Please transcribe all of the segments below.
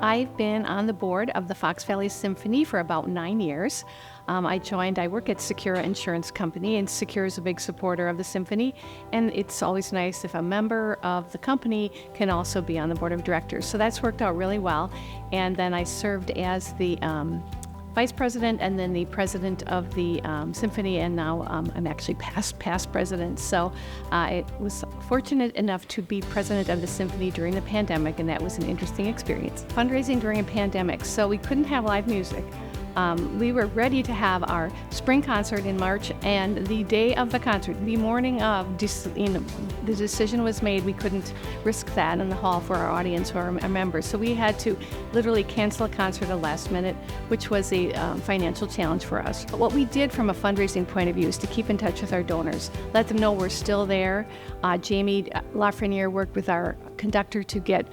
I've been on the board of the Fox Valley Symphony for about 9 years. I work at Secura Insurance Company, and Secura is a big supporter of the Symphony, and it's always nice if a member of the company can also be on the board of directors. So that's worked out really well. And then I served as the vice president and then the president of the symphony, and now I'm actually past president. So I was fortunate enough to be president of the symphony during the pandemic, and that was an interesting experience. Fundraising during a pandemic, so we couldn't have live music. We were ready to have our spring concert in March, and the day of the concert, the morning of, the decision was made we couldn't risk that in the hall for our audience or our members. So we had to literally cancel a concert at the last minute, which was a financial challenge for us. But what we did from a fundraising point of view is to keep in touch with our donors, let them know we're still there. Jamie Lafreniere worked with our conductor to get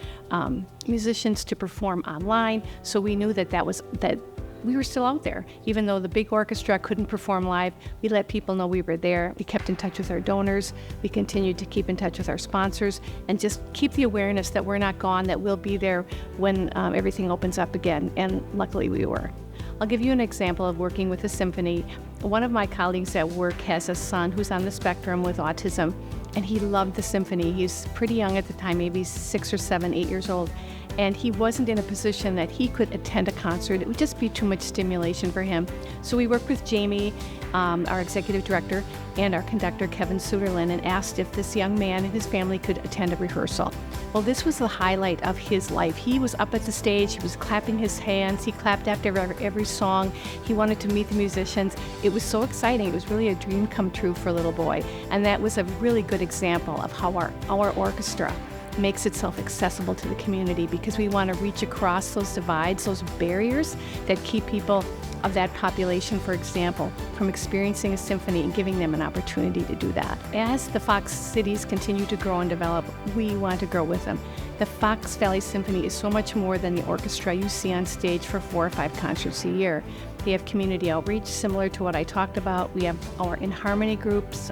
musicians to perform online, so we knew that we were still out there. Even though the big orchestra couldn't perform live, we let people know we were there. We kept in touch with our donors. We continued to keep in touch with our sponsors and just keep the awareness that we're not gone, that we'll be there when everything opens up again. And luckily we were. I'll give you an example of working with the symphony. One of my colleagues at work has a son who's on the spectrum with autism, and he loved the symphony. He's pretty young at the time, maybe 6 or 7, 8 years old. And he wasn't in a position that he could attend a concert. It would just be too much stimulation for him. So we worked with Jamie, our executive director, and our conductor, Kevin Suderlin, and asked if this young man and his family could attend a rehearsal. Well, this was the highlight of his life. He was up at the stage, he was clapping his hands, he clapped after every song. He wanted to meet the musicians. It was so exciting. It was really a dream come true for a little boy. And that was a really good example of how our orchestra makes itself accessible to the community, because we want to reach across those divides, those barriers that keep people of that population, for example, from experiencing a symphony and giving them an opportunity to do that. As the Fox cities continue to grow and develop, we want to grow with them. The Fox Valley Symphony is so much more than the orchestra you see on stage for 4 or 5 concerts a year. They have community outreach similar to what I talked about. We have our In Harmony groups,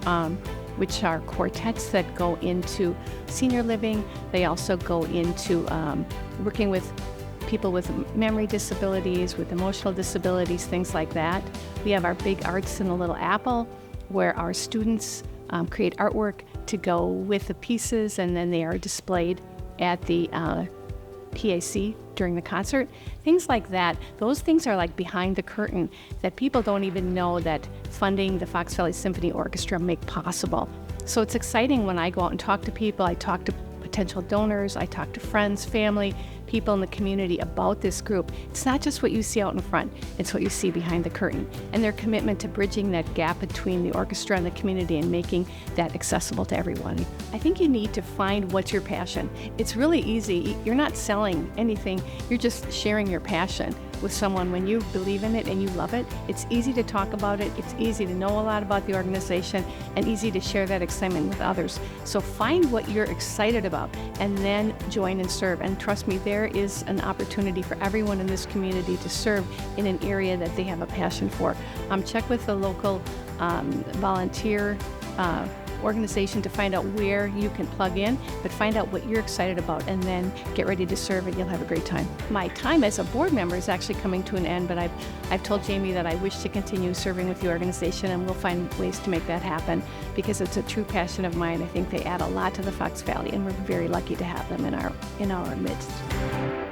which are quartets that go into senior living. They also go into working with people with memory disabilities, with emotional disabilities, things like that. We have our Big Arts in the Little Apple, where our students create artwork to go with the pieces, and then they are displayed at the PAC during the concert. Things like that. Those things are like behind the curtain that people don't even know that funding the Fox Valley Symphony Orchestra make possible. So it's exciting when I go out and talk to people. I talk to potential donors, I talk to friends, family, people in the community about this group. It's not just what you see out in front, it's what you see behind the curtain. And their commitment to bridging that gap between the orchestra and the community and making that accessible to everyone. I think you need to find what's your passion. It's really easy. You're not selling anything, you're just sharing your passion with someone. When you believe in it and you love it, it's easy to talk about it, it's easy to know a lot about the organization, and easy to share that excitement with others. So find what you're excited about and then join and serve. And trust me, there is an opportunity for everyone in this community to serve in an area that they have a passion for. Check with the local volunteer organization to find out where you can plug in, but find out what you're excited about and then get ready to serve, and you'll have a great time. My time as a board member is actually coming to an end, but I've told Jamie that I wish to continue serving with the organization, and we'll find ways to make that happen, because it's a true passion of mine. I think they add a lot to the Fox Valley, and we're very lucky to have them in our midst.